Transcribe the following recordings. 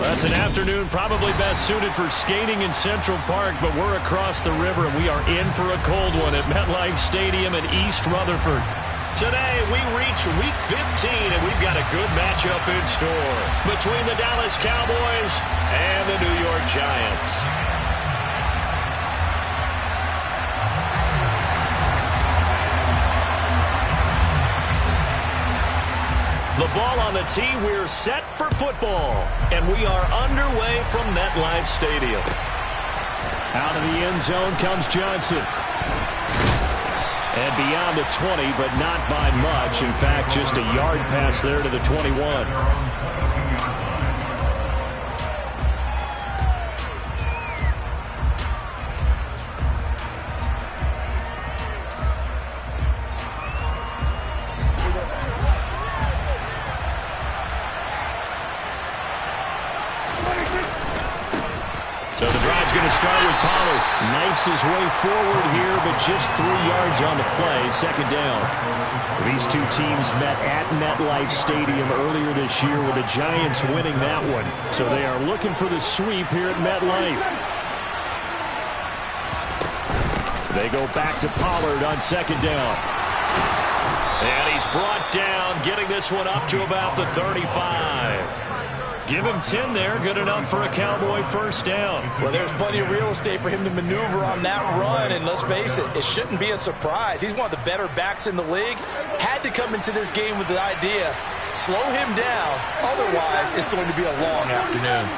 That's an afternoon probably best suited for skating in Central Park, but we're across the river, and we are in for a cold one at MetLife Stadium in East Rutherford. Today, we reach Week 15, and we've got a good matchup in store between the Dallas Cowboys and the New York Giants. The ball on the tee, we're set for football, and we are underway from MetLife Stadium. Out of the end zone comes Johnson. And beyond the 20, but not by much. In fact, just a yard pass there to the 21. So the drive's going to start with Pollard. Knifes his way forward here, but just 3 yards on the play. Second down. These two teams met at MetLife Stadium earlier this year with the Giants winning that one. So they are looking for the sweep here at MetLife. They go back to Pollard on second down. And he's brought down, getting this one up to about the 35. Give him 10 there. Good enough for a Cowboy first down. Well, there's plenty of real estate for him to maneuver on that run. And let's face it, it shouldn't be a surprise. He's one of the better backs in the league. Had to come into this game with the idea, slow him down. Otherwise, it's going to be a long afternoon.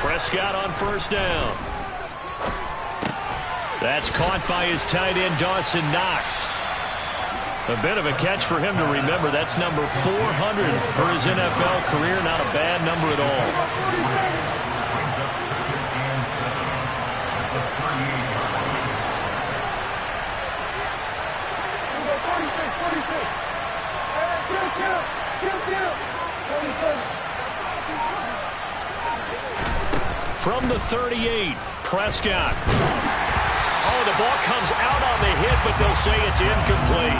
Prescott on first down. That's caught by his tight end, Dawson Knox. A bit of a catch for him to remember. That's number 400 for his NFL career. Not a bad number at all. From the 38, Prescott. Oh, the ball comes out on the hit, but they'll say it's incomplete.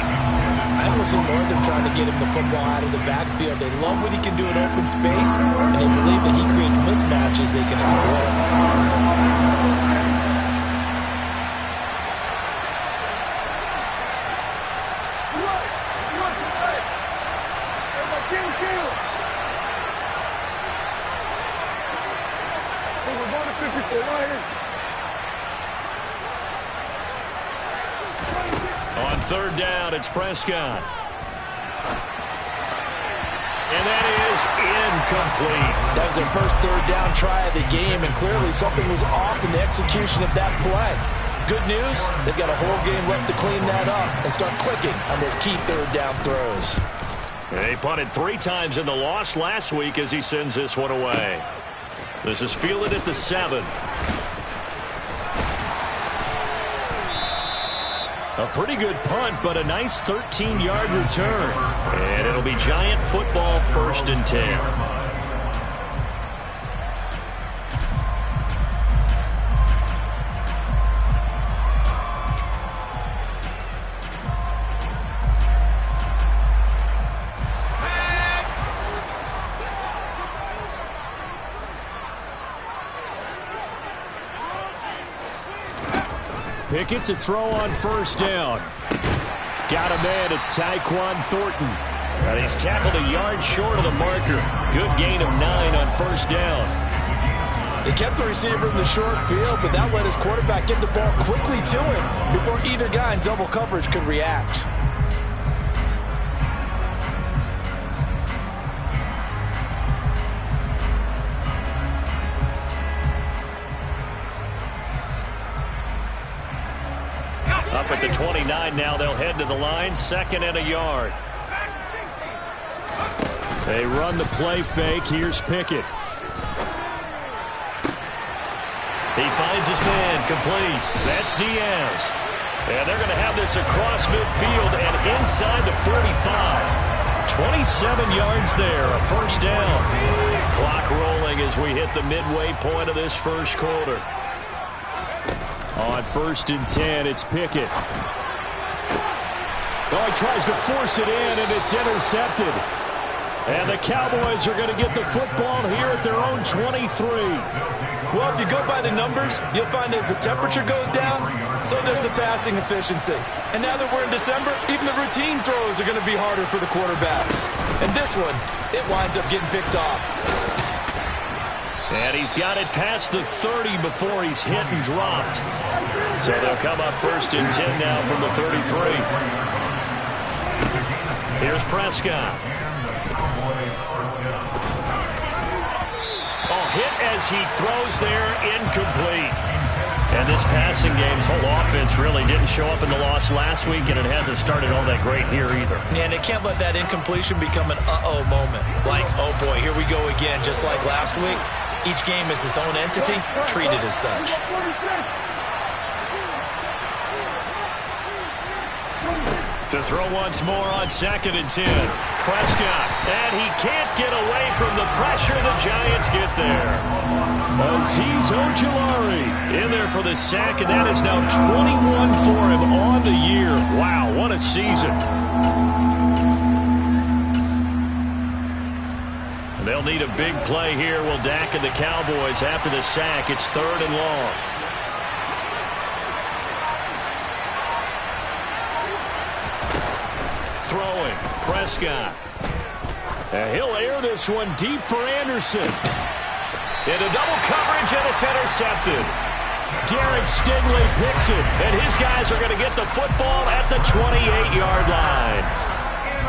I almost ignored them trying to get him the football out of the backfield. They love what he can do in open space, and they believe that he creates mismatches they can exploit. On third down, it's Prescott. And that is incomplete. That was their first third down try of the game, and clearly something was off in the execution of that play. Good news, they've got a whole game left to clean that up and start clicking on those key third down throws. They punted 3 times in the loss last week as he sends this one away. This is fielded at the 7. A pretty good punt, but a nice 13-yard return. And it'll be Giant football, 1st and 10. Pickett to throw on first down. Got a man. It's Tyquan Thornton. And he's tackled a yard short of the marker. Good gain of 9 on first down. They kept the receiver in the short field, but that let his quarterback get the ball quickly to him before either guy in double coverage could react. Up at the 29 now, they'll head to the line, 2nd and a yard. They run the play fake. Here's Pickett. He finds his man, complete. That's Diaz. And they're going to have this across midfield and inside the 45. 27 yards there, a first down. Clock rolling as we hit the midway point of this first quarter. On 1st and 10, it's Pickett. Oh, he tries to force it in, and it's intercepted. And the Cowboys are going to get the football here at their own 23. Well, if you go by the numbers, you'll find as the temperature goes down, so does the passing efficiency. And now that we're in December, even the routine throws are going to be harder for the quarterbacks. And this one, it winds up getting picked off. And he's got it past the 30 before he's hit and dropped. So they'll come up 1st and 10 now from the 33. Here's Prescott. Oh, hit as he throws there, incomplete. And this passing game's whole offense really didn't show up in the loss last week, and it hasn't started all that great here either. Yeah, and they can't let that incompletion become an uh-oh moment. Like, oh boy, here we go again, just like last week. Each game is its own entity, treated as such. To throw once more on 2nd and 10. Prescott, and he can't get away from the pressure. The Giants get there. Azeez Ojulari in there for the sack, and that is now 21 for him on the year. Wow, what a season. They'll need a big play here. Will Dak and the Cowboys after the sack. It's 3rd and long. Throwing, Prescott. And he'll air this one deep for Anderson. Into double coverage, and it's intercepted. Derek Stingley picks it, and his guys are going to get the football at the 28-yard line.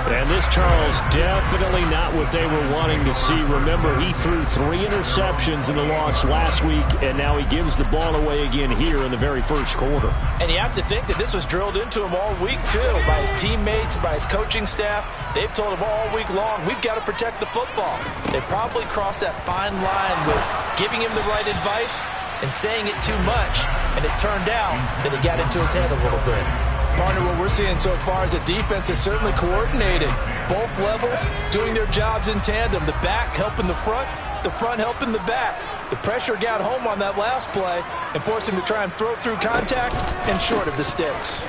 And this, Charles, definitely not what they were wanting to see. Remember, he threw 3 interceptions in the loss last week, and now he gives the ball away again here in the very first quarter. And you have to think that this was drilled into him all week, too, by his teammates, by his coaching staff. They've told him all week long, we've got to protect the football. They probably crossed that fine line with giving him the right advice and saying it too much, and it turned out that it got into his head a little bit. Partner, what we're seeing so far is a defense that's certainly coordinated. Both levels doing their jobs in tandem. The back helping the front helping the back. The pressure got home on that last play and forced him to try and throw through contact and short of the sticks.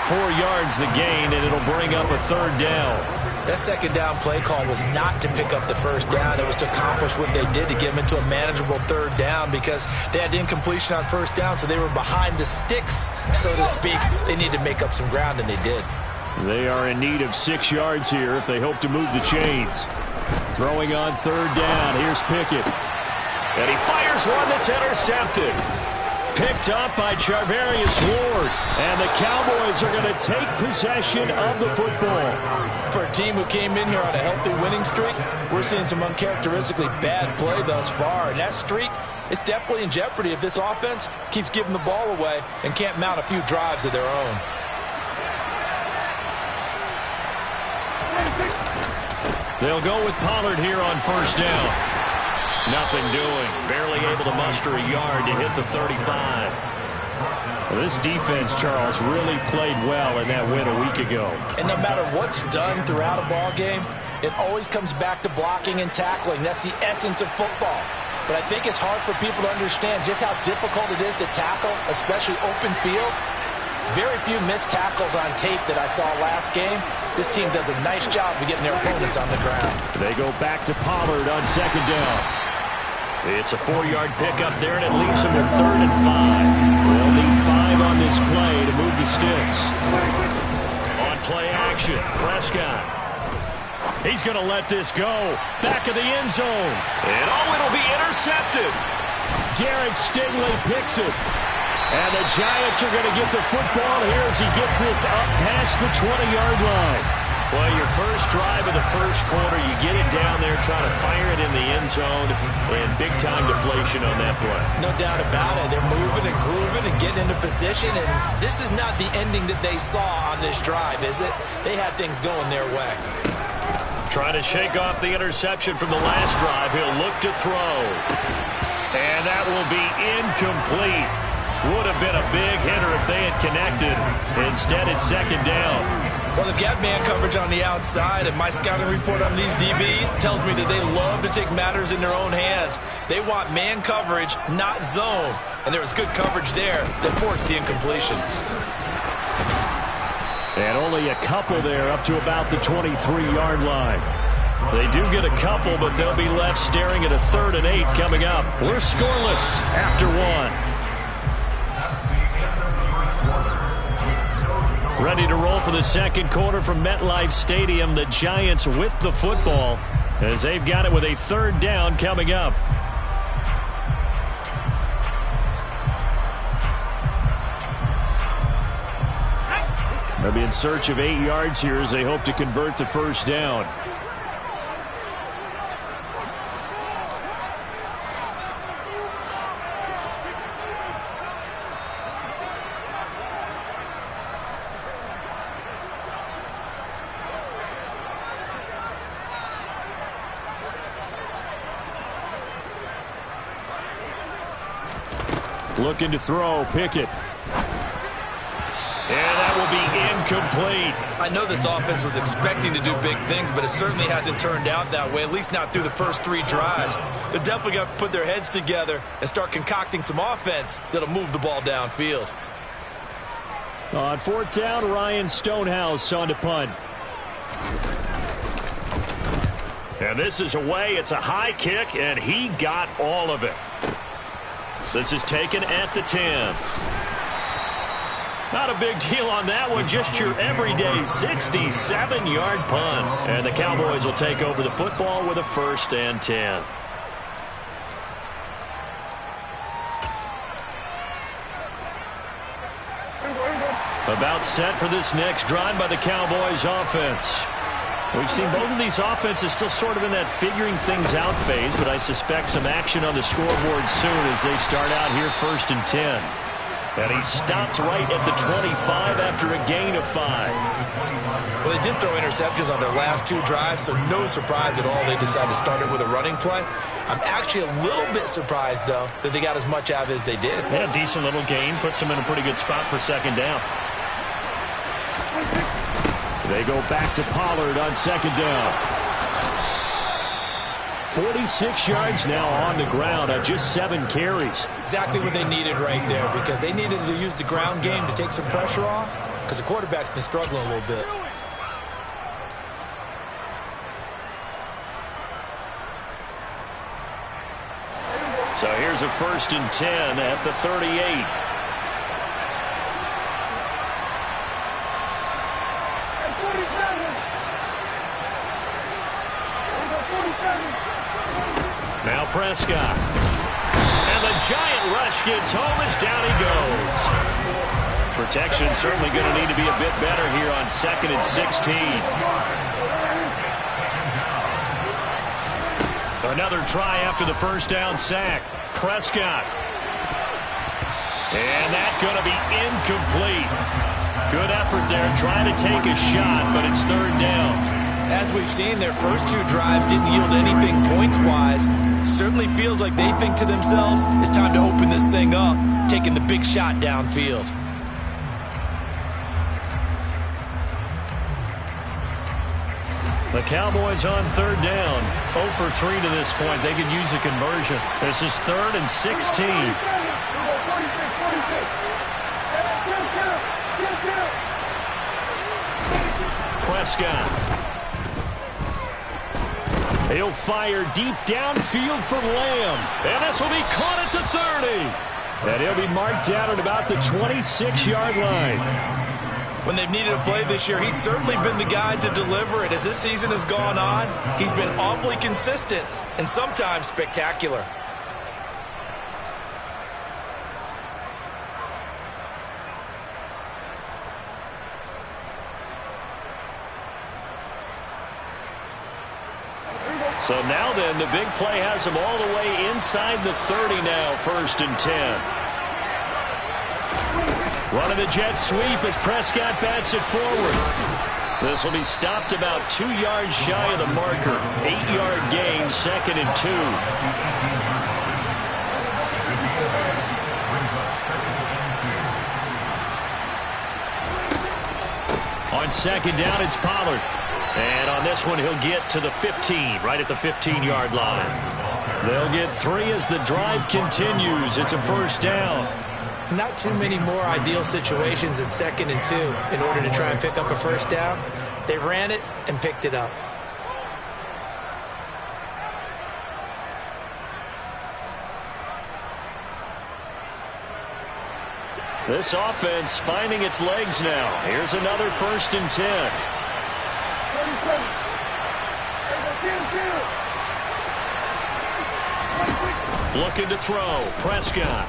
4 yards the gain, and it'll bring up a 3rd down. That 2nd down play call was not to pick up the 1st down. It was to accomplish what they did to get them into a manageable 3rd down because they had incompletion on 1st down, so they were behind the sticks, so to speak. They needed to make up some ground, and they did. They are in need of 6 yards here if they hope to move the chains. Throwing on 3rd down. Here's Pickett. And he fires one that's intercepted. Picked up by Charvarius Ward. And the Cowboys are going to take possession of the football. For a team who came in here on a healthy winning streak, we're seeing some uncharacteristically bad play thus far. And that streak is definitely in jeopardy if this offense keeps giving the ball away and can't mount a few drives of their own. They'll go with Pollard here on 1st down. Nothing doing. Barely able to muster a yard to hit the 35. Well, this defense, Charles, really played well in that win a week ago. And no matter what's done throughout a ball game, it always comes back to blocking and tackling. That's the essence of football. But I think it's hard for people to understand just how difficult it is to tackle, especially open field. Very few missed tackles on tape that I saw last game. This team does a nice job of getting their opponents on the ground. They go back to Pollard on 2nd down. It's a 4-yard pickup there, and it leaves them with 3rd and 5. They'll need 5 on this play to move the sticks. On play action, Prescott. He's going to let this go. Back of the end zone. And it'll be intercepted. Derek Stingley picks it. And the Giants are going to get the football here as he gets this up past the 20-yard line. Well, your first drive of the first quarter, you get it down there, try to fire it in the end zone, and big-time deflation on that play. No doubt about it. They're moving and grooving and getting into position, and this is not the ending that they saw on this drive, is it? They had things going their way. Trying to shake off the interception from the last drive. He'll look to throw. And that will be incomplete. Would have been a big hitter if they had connected. Instead, it's 2nd down. Well, they've got man coverage on the outside, and my scouting report on these DBs tells me that they love to take matters in their own hands. They want man coverage, not zone. And there was good coverage there that forced the incompletion. And only a couple there up to about the 23-yard line. They do get a couple, but they'll be left staring at a 3rd and 8 coming up. We're scoreless after 1. Ready to roll for the second quarter from MetLife Stadium. The Giants with the football as they've got it with a 3rd down coming up. They'll be in search of 8 yards here as they hope to convert the first down. Looking to throw, Pickett. And that will be incomplete. I know this offense was expecting to do big things, but it certainly hasn't turned out that way, at least not through the first 3 drives. They're definitely going to have to put their heads together and start concocting some offense that'll move the ball downfield. On 4th down, Ryan Stonehouse on to punt. And this is away. It's a high kick, and he got all of it. This is taken at the 10. Not a big deal on that one, just your everyday 67-yard punt. And the Cowboys will take over the football with a 1st and 10. About set for this next drive by the Cowboys offense. We've seen both of these offenses still sort of in that figuring things out phase, but I suspect some action on the scoreboard soon as they start out here 1st and 10. And he stopped right at the 25 after a gain of 5. Well, they did throw interceptions on their last 2 drives, so no surprise at all they decided to start it with a running play. I'm actually a little bit surprised, though, that they got as much out of it as they did. Yeah, decent little gain. Puts them in a pretty good spot for 2nd down. They go back to Pollard on 2nd down. 46 yards now on the ground on just 7 carries. Exactly what they needed right there, because they needed to use the ground game to take some pressure off, because the quarterback's been struggling a little bit. So here's a 1st and 10 at the 38. Now Prescott. And the giant rush gets home as down he goes. Protection certainly going to need to be a bit better here on 2nd and 16. Another try after the 1st down sack. Prescott. And that's going to be incomplete. Good effort there trying to take a shot, but it's 3rd down. As we've seen, their first 2 drives didn't yield anything points-wise. Certainly feels like they think to themselves, it's time to open this thing up, taking the big shot downfield. The Cowboys on 3rd down. 0 for 3 to this point. They could use a conversion. This is 3rd and 16. Prescott. He'll fire deep downfield for Lamb. And this will be caught at the 30. And he'll be marked down at about the 26-yard line. When they've needed a play this year, he's certainly been the guy to deliver it. As this season has gone on, he's been awfully consistent and sometimes spectacular. So now then, the big play has him all the way inside the 30 now, 1st and 10. Running the jet sweep as Prescott bats it forward. This will be stopped about 2 yards shy of the marker. 8-yard gain, 2nd and 2. On 2nd down, it's Pollard. And on this one, he'll get to the 15, right at the 15-yard line. They'll get 3 as the drive continues. It's a 1st down. Not too many more ideal situations in 2nd and 2 in order to try and pick up a first down. They ran it and picked it up. This offense finding its legs now. Here's another 1st and 10. Looking to throw. Prescott.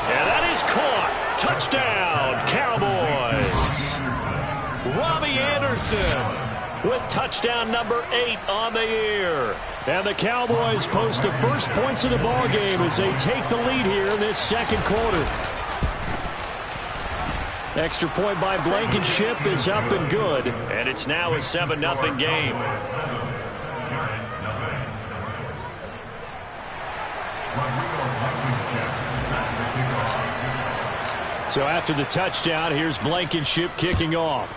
And that is caught. Touchdown, Cowboys. Robbie Anderson with touchdown number 8 on the year. And the Cowboys post the first points of the ball game as they take the lead here in this 2nd quarter. Extra point by Blankenship is up and good. And it's now a 7-0 game. So after the touchdown, here's Blankenship kicking off.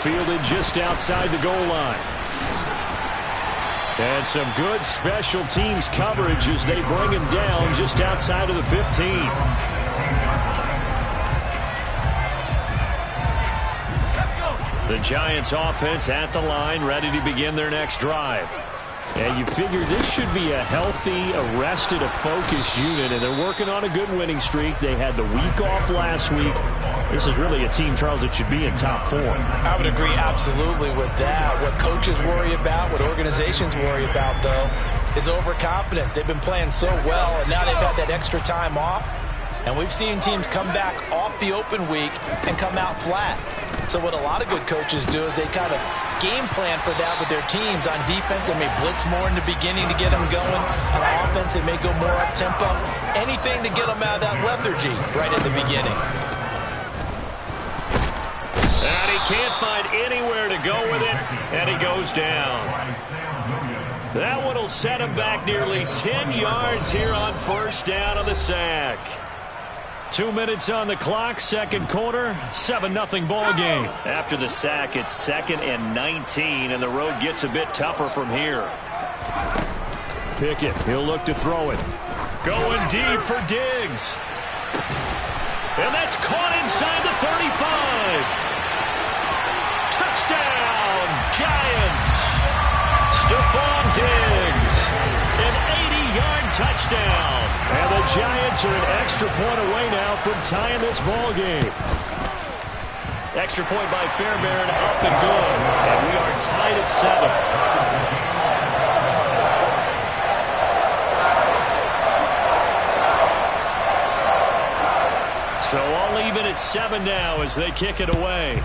Fielded just outside the goal line. And some good special teams coverage as they bring him down just outside of the 15. The Giants offense at the line, ready to begin their next drive. And you figure this should be a healthy, arrested, a focused unit, and they're working on a good winning streak. They had the week off last week. This is really a team, Charles, that should be in top 4. I would agree absolutely with that. What coaches worry about, what organizations worry about, though, is overconfidence. They've been playing so well, and now they've had that extra time off. And we've seen teams come back off the open week and come out flat. So what a lot of good coaches do is they kind of game plan for that with their teams. On defense, they may blitz more in the beginning to get them going. On offense, they may go more up-tempo. Anything to get them out of that lethargy right at the beginning. And he can't find anywhere to go with it, and he goes down. That one will set him back nearly 10 yards here on 1st down on the sack. 2 minutes on the clock, 2nd quarter, 7-0 ball game. After the sack, it's 2nd and 19, and the road gets a bit tougher from here. Pickett, he'll look to throw it. Going deep for Diggs. And that's caught inside the 35. Touchdown, Giants. Stephon Diggs, an 80-yard touchdown. And the Giants are an extra point away now from tying this ball game. Extra point by Fairbairn, up and good. And we are tied at 7. So all even at 7 now as they kick it away.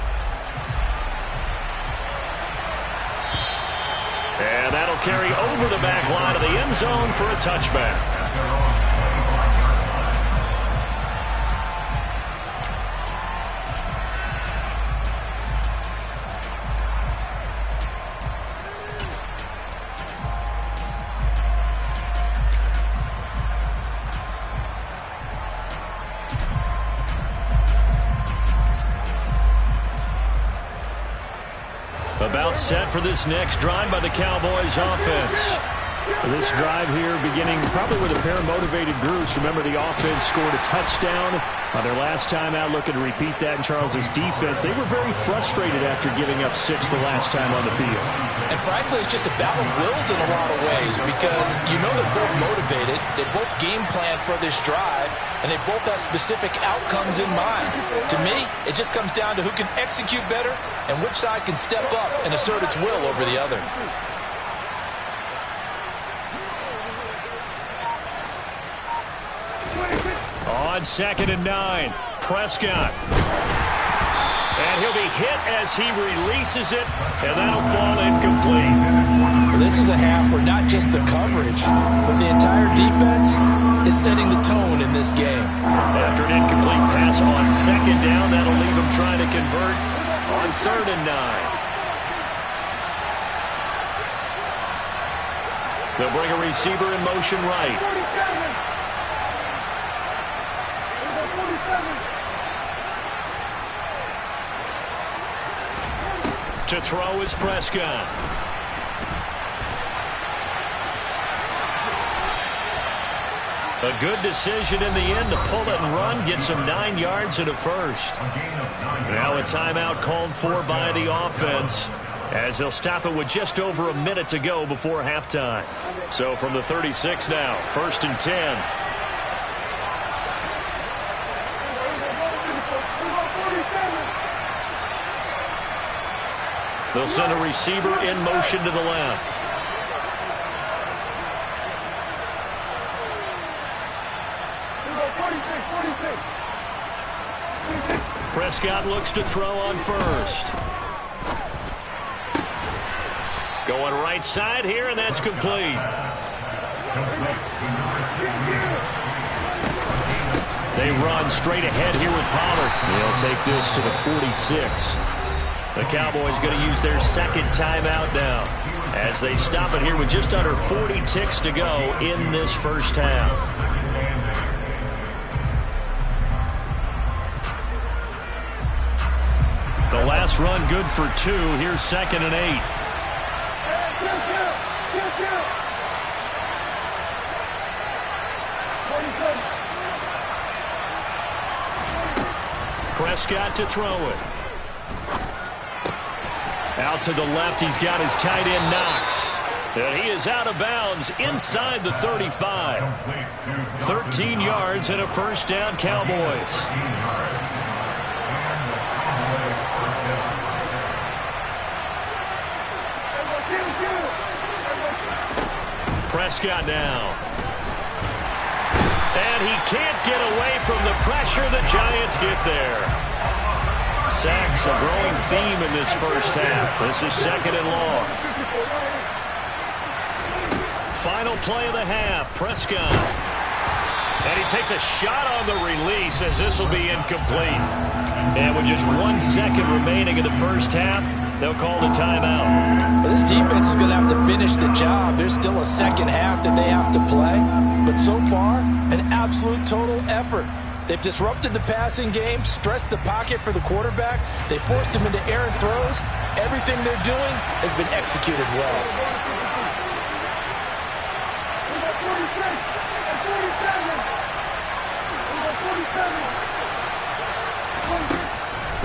And that'll carry over the back line of the end zone for a touchback. About set for this next drive by the Cowboys offense. This drive here beginning probably with a pair of motivated groups. Remember, the offense scored a touchdown on their last time out. Looking to repeat that in Charles's defense. They were very frustrated after giving up 6 the last time on the field. And frankly, it's just a battle of wills in a lot of ways because you know they're both motivated. They both game plan for this drive, and they both have specific outcomes in mind. To me, it just comes down to who can execute better and which side can step up and assert its will over the other. On 2nd and 9, Prescott. And he'll be hit as he releases it, and that'll fall incomplete. Well, this is a half where not just the coverage, but the entire defense is setting the tone in this game. After an incomplete pass on 2nd down, that'll leave him trying to convert on 3rd and 9. They'll bring a receiver in motion right. To throw is Prescott. A good decision in the end to pull it and run, get some 9 yards and a first. Now a timeout called for by the offense, as they'll stop it with just over a minute to go before halftime. So from the 36 now, 1st and 10. They'll send a receiver in motion to the left. Prescott looks to throw on first. Going right side here, and that's complete. They run straight ahead here with Pollard. They'll take this to the 46. The Cowboys going to use their second timeout now, as they stop it here with just under 40 ticks to go in this first half. The last run good for 2. Here's 2nd and 8. Prescott to throw it. Out to the left, he's got his tight end Knox. And he is out of bounds inside the 35. 13 yards and a first down, Cowboys. Prescott now. And he can't get away from the pressure. The Giants get there. Sacks a growing theme in this first half. This is 2nd and long. Final play of the half. Prescott. And he takes a shot on the release, as this will be incomplete. And with just 1 second remaining in the first half, they'll call the timeout. Well, this defense is going to have to finish the job. There's still a second half that they have to play. But so far, an absolute total effort. They've disrupted the passing game, stressed the pocket for the quarterback. They forced him into errant throws. Everything they're doing has been executed well.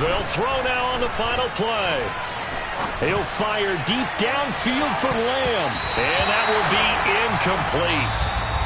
They'll throw now on the final play. He'll fire deep downfield for Lamb. And that will be incomplete.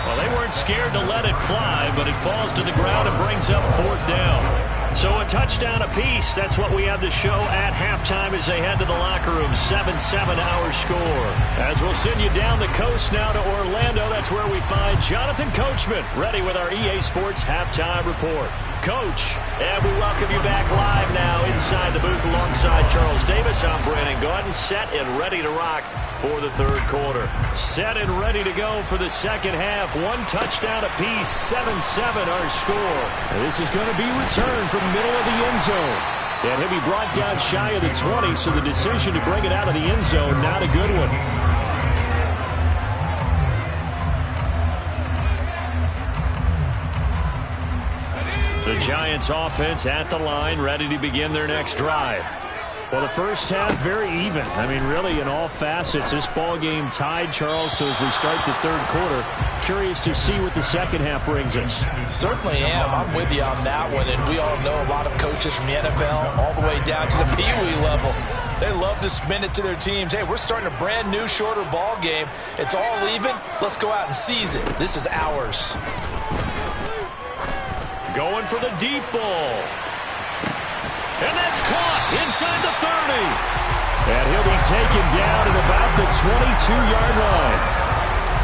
Well, they weren't scared to let it fly, but it falls to the ground and brings up 4th down. So a touchdown apiece. That's what we have to show at halftime as they head to the locker room. 7-7 our score. As we'll send you down the coast now to Orlando. That's where we find Jonathan Coachman ready with our EA Sports Halftime Report. Coach, and we welcome you back live now inside the booth alongside Charles Davis. I'm Brandon Gaudin, set and ready to rock for the 3rd quarter. Set and ready to go for the second half. 1 touchdown apiece, 7-7 our score. And this is going to be returned from middle of the end zone. And he'll be brought down shy of the 20, so the decision to bring it out of the end zone, not a good one. The Giants offense at the line, ready to begin their next drive. Well, the first half, very even. I mean, really, in all facets, this ball game tied, Charles. So as we start the 3rd quarter, curious to see what the second half brings us. Certainly am. I'm with you on that one. And we all know a lot of coaches from the NFL all the way down to the Pee Wee level. They love to spin it to their teams. Hey, we're starting a brand new, shorter ball game. It's all even. Let's go out and seize it. This is ours. Going for the deep ball. And that's caught inside the 30. And he'll be taken down at about the 22-yard line.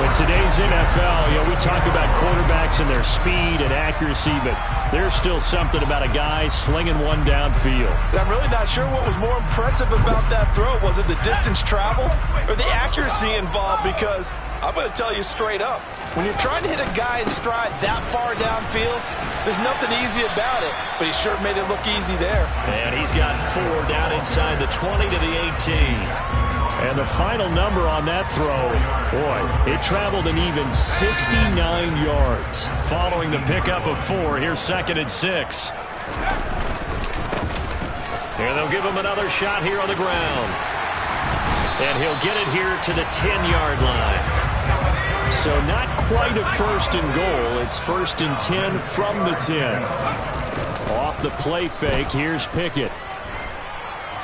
In today's NFL, we talk about quarterbacks and their speed and accuracy, but there's still something about a guy slinging one downfield. I'm really not sure what was more impressive about that throw. Was it the distance traveled or the accuracy involved? Because I'm going to tell you straight up, when you're trying to hit a guy in stride that far downfield, there's nothing easy about it, but he sure made it look easy there. And he's got 4 down inside the 20 to the 18. And the final number on that throw, boy, it traveled an even 69 yards. Following the pickup of 4, here's 2nd and 6. And they'll give him another shot here on the ground. And he'll get it here to the 10-yard line. So not quite a first and goal. It's 1st and 10 from the 10. Off the play fake, here's Pickett.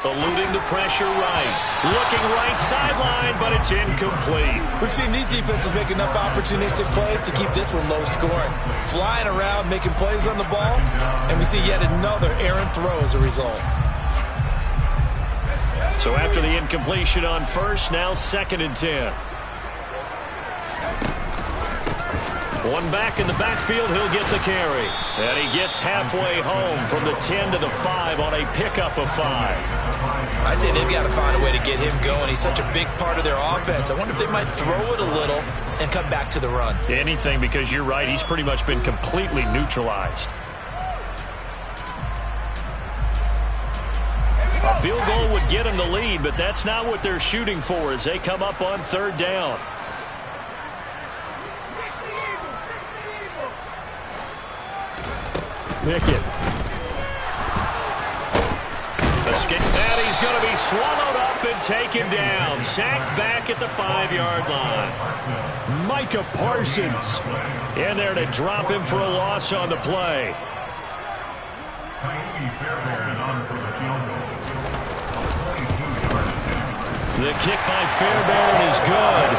Eluding the pressure right. Looking right sideline, but it's incomplete. We've seen these defenses make enough opportunistic plays to keep this one low scoring. Flying around, making plays on the ball, and we see yet another errant throw as a result. So after the incompletion on first, now 2nd and 10. One back in the backfield, he'll get the carry. And he gets halfway home from the 10 to the 5 on a pickup of 5. I'd say they've got to find a way to get him going. He's such a big part of their offense. I wonder if they might throw it a little and come back to the run. Anything, because you're right, he's pretty much been completely neutralized. A field goal would get him the lead, but that's not what they're shooting for as they come up on 3rd down. Pickett. And he's going to be swallowed up and taken down. Sacked back at the 5-yard line. Micah Parsons in there to drop him for a loss on the play. The kick by Fairbairn is good.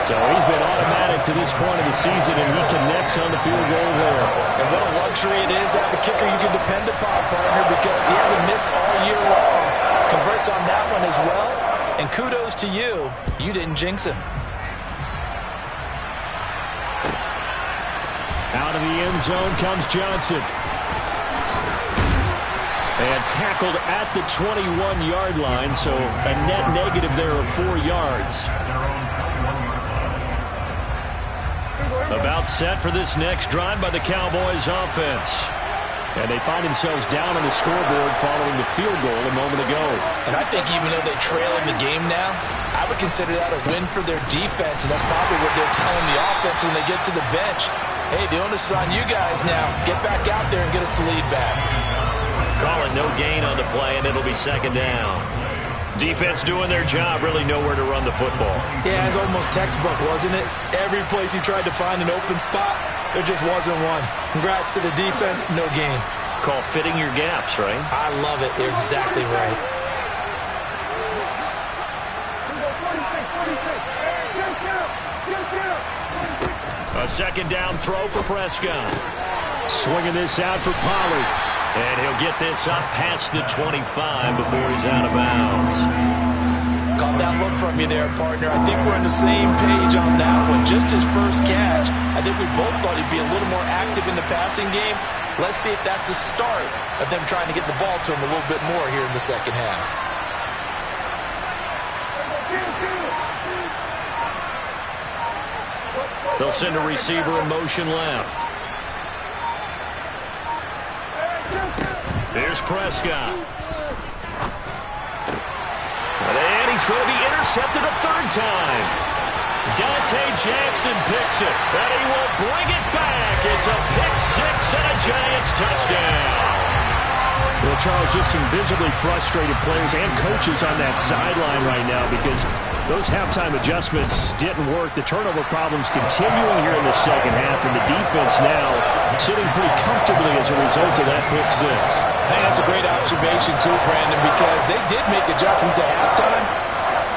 So he's been automatic to this point of the season, and he connects on the field goal there. And what a luxury it is to have a kicker you can depend upon, partner, because he hasn't missed all year long. Converts on that one as well. And kudos to you. You didn't jinx him. Out of the end zone comes Johnson. And tackled at the 21-yard line, so a net negative there of 4 yards. About set for this next drive by the Cowboys offense. And they find themselves down on the scoreboard following the field goal a moment ago. And I think even though they trail in the game now, I would consider that a win for their defense, and that's probably what they're telling the offense when they get to the bench. Hey, the onus is on you guys now. Get back out there and get us the lead back. Call it no gain on the play, and it'll be 2nd down. Defense doing their job, really nowhere to run the football. Yeah, it's almost textbook, wasn't it? Every place he tried to find an open spot, there just wasn't one. Congrats to the defense, no gain. Call fitting your gaps, right? I love it. You're exactly right. A 2nd down throw for Prescott. Swinging this out for Pollard. And he'll get this up past the 25 before he's out of bounds. Caught that look from you there, partner. I think we're on the same page on that one. Just his first catch. I think we both thought he'd be a little more active in the passing game. Let's see if that's the start of them trying to get the ball to him a little bit more here in the second half. They'll send a receiver in motion left. Here's Prescott. And he's going to be intercepted a 3rd time. Dante Jackson picks it, and he will bring it back. It's a pick 6 and a Giants touchdown. Well, Charles, just some visibly frustrated players and coaches on that sideline right now because those halftime adjustments didn't work. The turnover problems continuing here in the second half, and the defense now sitting pretty comfortably as a result of that pick 6. Hey, that's a great observation too, Brandon, because they did make adjustments at halftime.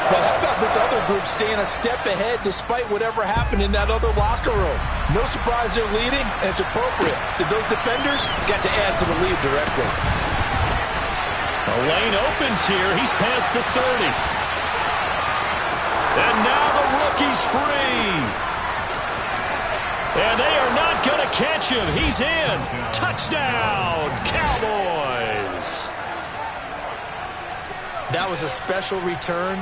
But how about this other group staying a step ahead despite whatever happened in that other locker room? No surprise they're leading, and it's appropriate that those defenders got to add to the lead directly. A lane opens here. He's past the 30. And now the rookie's free. And they are not going to catch him. He's in. Touchdown, Cowboys. That was a special return,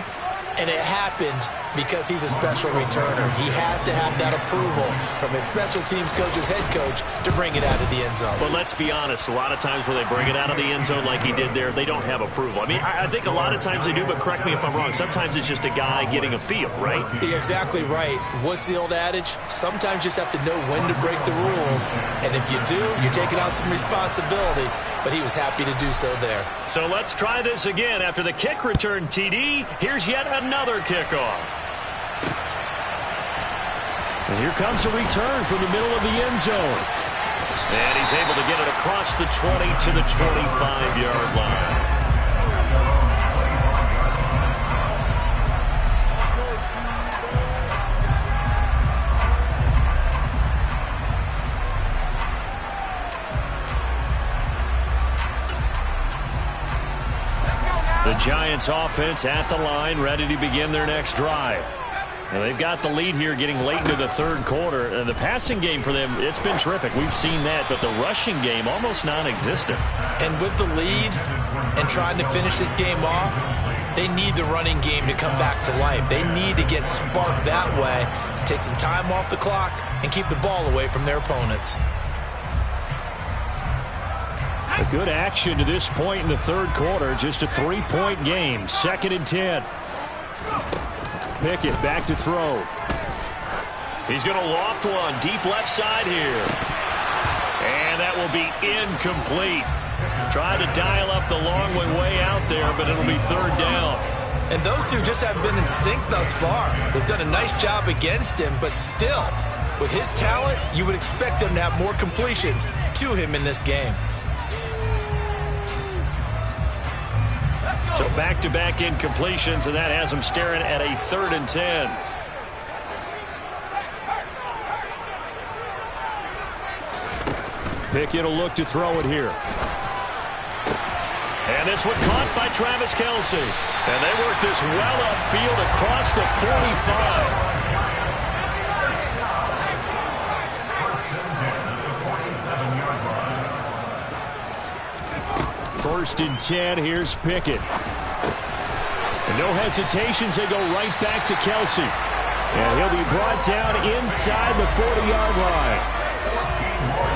and it happened because he's a special returner. He has to have that approval from his special teams coach's head coach to bring it out of the end zone. But let's be honest, a lot of times when they bring it out of the end zone like he did there, they don't have approval. I mean, I think a lot of times they do, but correct me if I'm wrong. Sometimes it's just a guy getting a feel, right? You're exactly right. What's the old adage? Sometimes you just have to know when to break the rules, and if you do, you're taking on some responsibility, but he was happy to do so there. So let's try this again. After the kick return TD, here's yet another kickoff. And here comes a return from the middle of the end zone. And he's able to get it across the 20 to the 25-yard line. The Giants offense at the line, ready to begin their next drive. And they've got the lead here getting late into the third quarter. The passing game for them, it's been terrific. We've seen that, but the rushing game almost non-existent. And with the lead and trying to finish this game off, they need the running game to come back to life. They need to get sparked that way, take some time off the clock, and keep the ball away from their opponents. A good action to this point in the third quarter. Just a 3-point game. 2nd and 10. Pickett back to throw. He's going to loft one deep left side here. And that will be incomplete. Tried to dial up the long way out there, but it'll be 3rd down. And those two just haven't been in sync thus far. They've done a nice job against him, but still, with his talent, you would expect them to have more completions to him in this game. So back-to-back incompletions, and that has them staring at a 3rd and 10. Pickett will look to throw it here. And this one caught by Travis Kelce. And they work this well upfield across the 45. 1st and 10. Here's Pickett. And no hesitations. They go right back to Kelce. And he'll be brought down inside the 40-yard line.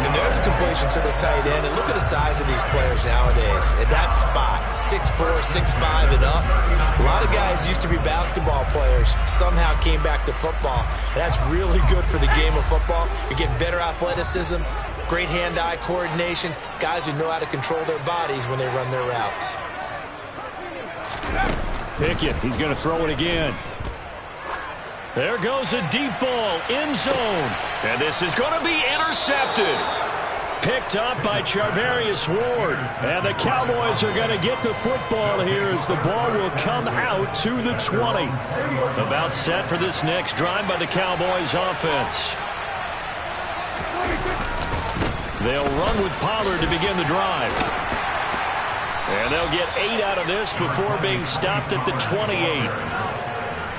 And there's a completion to the tight end. And look at the size of these players nowadays. At that spot, 6'4", 6'5", and up. A lot of guys used to be basketball players. Somehow came back to football. And that's really good for the game of football. You're getting better athleticism. Great hand-eye coordination. Guys who know how to control their bodies when they run their routes. Pickett, he's going to throw it again. There goes a deep ball, end zone. And this is going to be intercepted. Picked up by Charvarius Ward. And the Cowboys are going to get the football here as the ball will come out to the 20. About set for this next drive by the Cowboys offense. They'll run with Pollard to begin the drive. And they'll get 8 out of this before being stopped at the 28.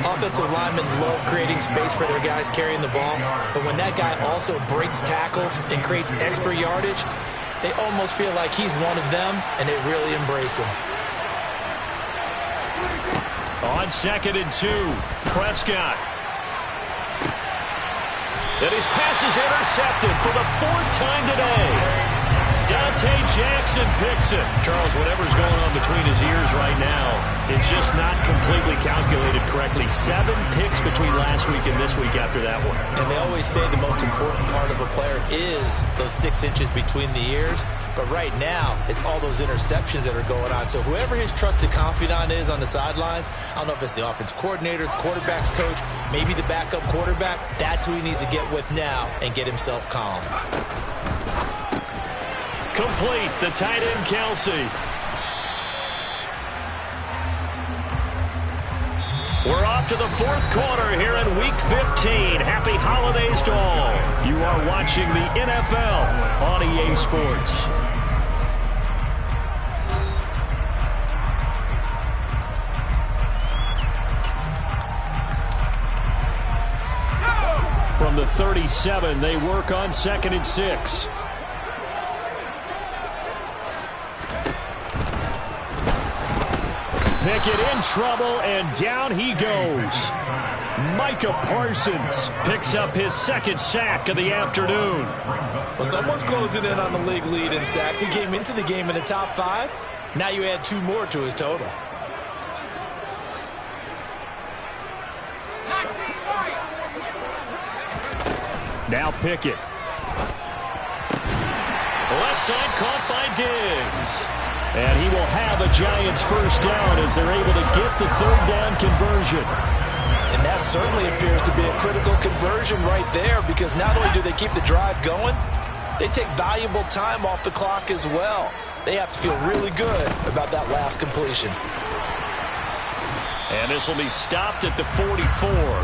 Offensive linemen love creating space for their guys carrying the ball, but when that guy also breaks tackles and creates extra yardage, they almost feel like he's one of them, and they really embrace him. On 2nd and 2, Prescott. And his pass is intercepted for the 4th time today. Dante Jackson picks it. Charles, whatever's going on between his ears right now, it's just not completely calculated correctly. 7 picks between last week and this week after that one. And they always say the most important part of a player is those 6 inches between the ears. But right now, it's all those interceptions that are going on. So whoever his trusted confidant is on the sidelines, I don't know if it's the offense coordinator, the quarterback's coach, maybe the backup quarterback, that's who he needs to get with now and get himself calm. Complete, the tight end Kelce. We're off to the 4th quarter here in Week 15. Happy holidays to all. You are watching the NFL on EA Sports. From the 37, they work on 2nd and 6. Pickett in trouble, and down he goes. Micah Parsons picks up his 2nd sack of the afternoon. Well, someone's closing in on the league lead in sacks. He came into the game in the top 5. Now you add 2 more to his total. Now Pickett. Left side caught by Diggs. And he will have a Giants 1st down as they're able to get the 3rd down conversion. And that certainly appears to be a critical conversion right there, because not only do they keep the drive going, they take valuable time off the clock as well. They have to feel really good about that last completion. And this will be stopped at the 44.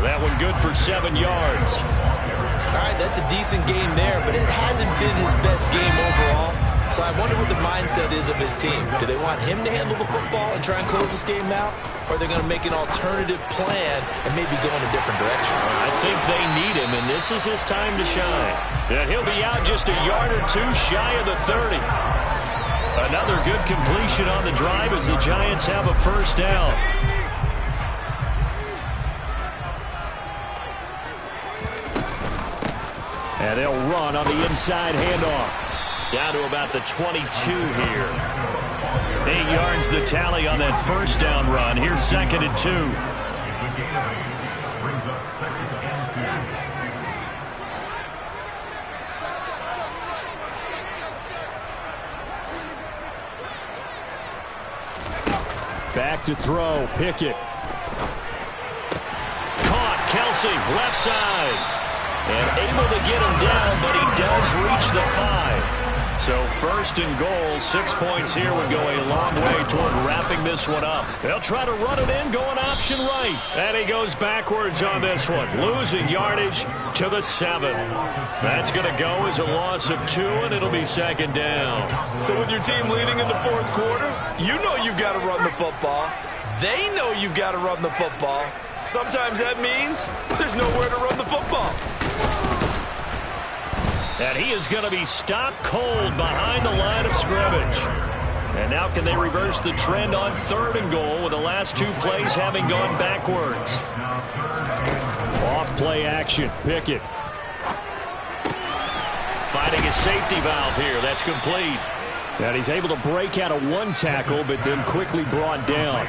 That one good for 7 yards. All right, that's a decent game there, but it hasn't been his best game overall. So I wonder what the mindset is of his team. Do they want him to handle the football and try and close this game out? Or are they going to make an alternative plan and maybe go in a different direction? I think they need him, and this is his time to shine. And he'll be out just a yard or two shy of the 30. Another good completion on the drive as the Giants have a first down. And they'll run on the inside handoff. Down to about the 22 here. 8 yards the tally on that first down run. Here's 2nd and 2. Back to throw. Pickett. Caught. Kelsey, left side. And able to get him down, but he does reach the 5. So 1st and goal, 6 points here would go a long way toward wrapping this one up. They'll try to run it in, going option right. And he goes backwards on this one, losing yardage to the 7. That's going to go as a loss of 2, and it'll be 2nd down. So with your team leading in the 4th quarter, you know you've got to run the football. They know you've got to run the football. Sometimes that means there's nowhere to run the football. And he is going to be stopped cold behind the line of scrimmage. And now can they reverse the trend on 3rd and goal with the last 2 plays having gone backwards? Off play action. Pickett. Finding a safety valve here. That's complete. And he's able to break out of 1 tackle, but then quickly brought down.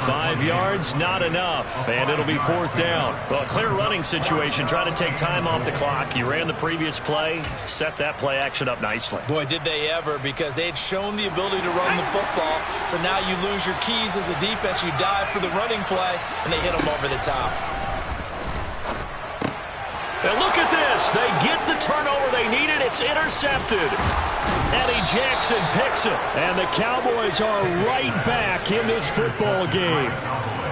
5 yards, not enough, and it'll be 4th down. Well, a clear running situation, trying to take time off the clock. He ran the previous play, set that play action up nicely. Boy, did they ever, because they had shown the ability to run the football. So now you lose your keys as a defense. You dive for the running play, and they hit them over the top. And look at this. They get the turnover they needed. It's intercepted. Eddie Jackson picks it. And the Cowboys are right back in this football game.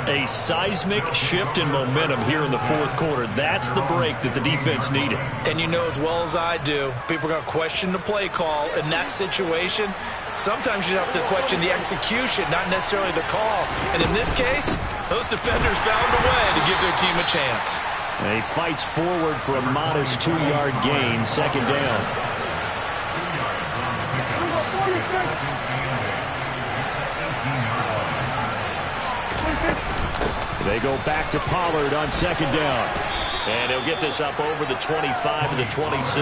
A seismic shift in momentum here in the 4th quarter. That's the break that the defense needed. And you know as well as I do, people are going to question the play call in that situation. Sometimes you have to question the execution, not necessarily the call. And in this case, those defenders found a way to give their team a chance. And he fights forward for a modest 2-yard gain, 2nd down. They go back to Pollard on 2nd down. And he'll get this up over the 25 to the 26.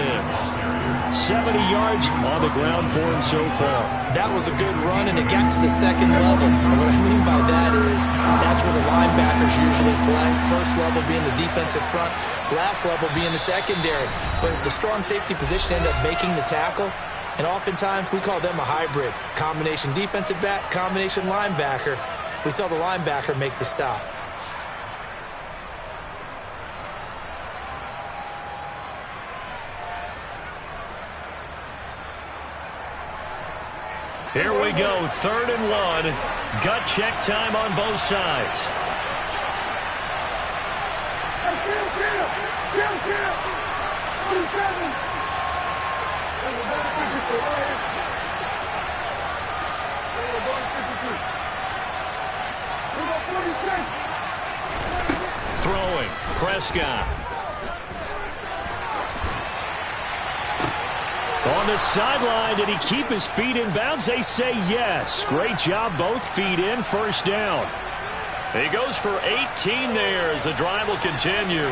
70 yards on the ground for him so far. That was a good run, and it got to the 2nd level. And what I mean by that is that's where the linebackers usually play. First level being the defensive front, last level being the secondary. But the strong safety position ended up making the tackle. And oftentimes we call them a hybrid. Combination defensive back, combination linebacker. We saw the linebacker make the stop. Here we go, 3rd and 1. Gut check time on both sides. Throwing, Prescott. On the sideline, did he keep his feet in bounds? They say yes. Great job, both feet in, 1st down. He goes for 18 there as the drive will continue.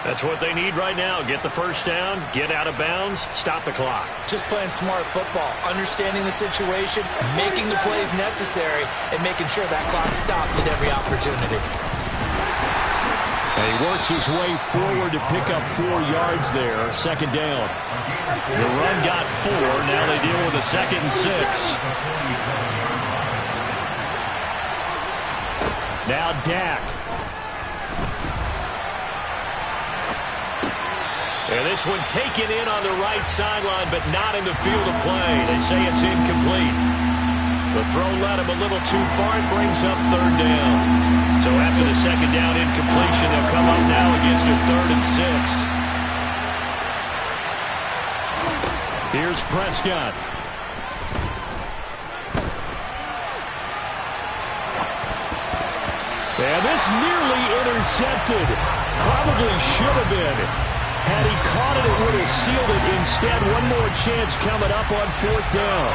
That's what they need right now. Get the 1st down, get out of bounds, stop the clock. Just playing smart football, understanding the situation, making the plays necessary, and making sure that clock stops at every opportunity. And he works his way forward to pick up 4 yards there, 2nd down. The run got 4. Now they deal with a 2nd and 6. Now Dak. And this one taken in on the right sideline, but not in the field of play. They say it's incomplete. The throw led him a little too far. It brings up third down. So after the second down incompletion, they'll come up now against a 3rd and 6. Here's Prescott. And this nearly intercepted. Probably should have been. Had he caught it, it would have sealed it. Instead, one more chance coming up on 4th down.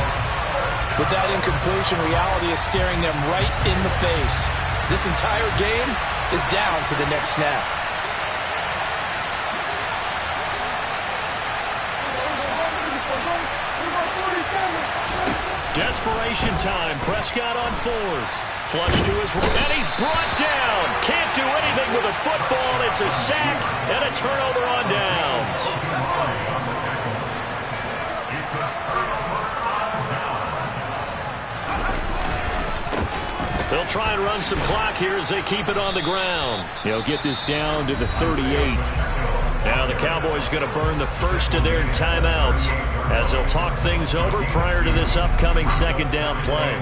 With that incompletion, reality is staring them right in the face. This entire game is down to the next snap. Desperation time. Prescott on 4th. Flush to his right, and he's brought down. Can't do anything with a football. It's a sack and a turnover on downs. They'll try and run some clock here as they keep it on the ground. He'll get this down to the 38. Now the Cowboys going to burn the first of their timeouts as they'll talk things over prior to this upcoming second down play.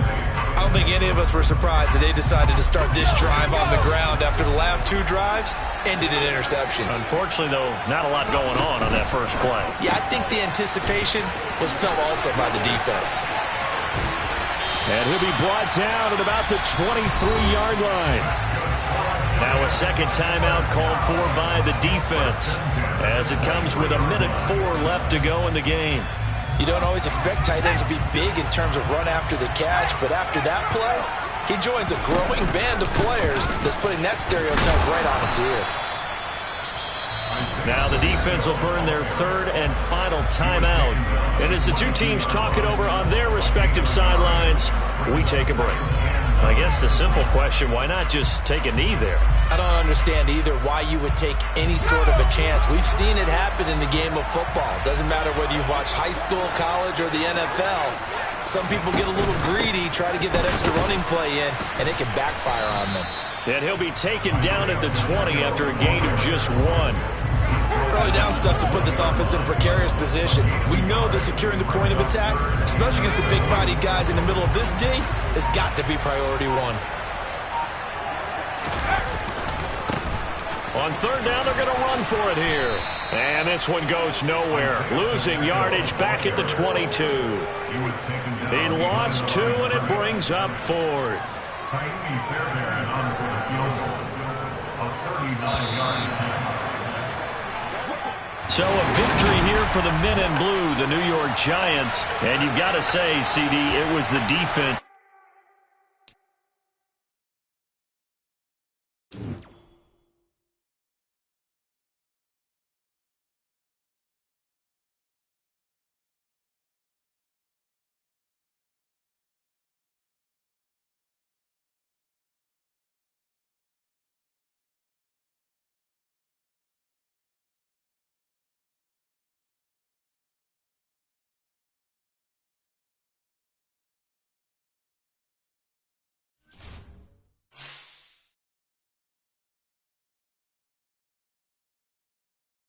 I don't think any of us were surprised that they decided to start this drive on the ground after the last 2 drives ended in interceptions. Unfortunately, though, not a lot going on that first play. Yeah, I think the anticipation was felt also by the defense. And he'll be brought down at about the 23-yard line. Now a second timeout called for by the defense as it comes with 1:04 left to go in the game. You don't always expect tight ends to be big in terms of run after the catch, but after that play, he joins a growing band of players that's putting that stereotype right on its ear. Now the defense will burn their 3rd and final timeout. And as the two teams talk it over on their respective sidelines, we take a break. I guess the simple question, why not just take a knee there? I don't understand either why you would take any sort of a chance. We've seen it happen in the game of football. Doesn't matter whether you watch high school, college, or the NFL. Some people get a little greedy, try to get that extra running play in, and it can backfire on them. And he'll be taken down at the 20 after a gain of just 1. Early down stuff to put this offense in a precarious position. We know that securing the point of attack, especially against the big-bodied guys in the middle of this D, has got to be priority 1. On 3rd down, they're going to run for it here. And this one goes nowhere. Losing yardage back at the 22. He lost 2, and it brings up 4th. So a victory here for the men in blue, the New York Giants. And you've got to say, CD, it was the defense.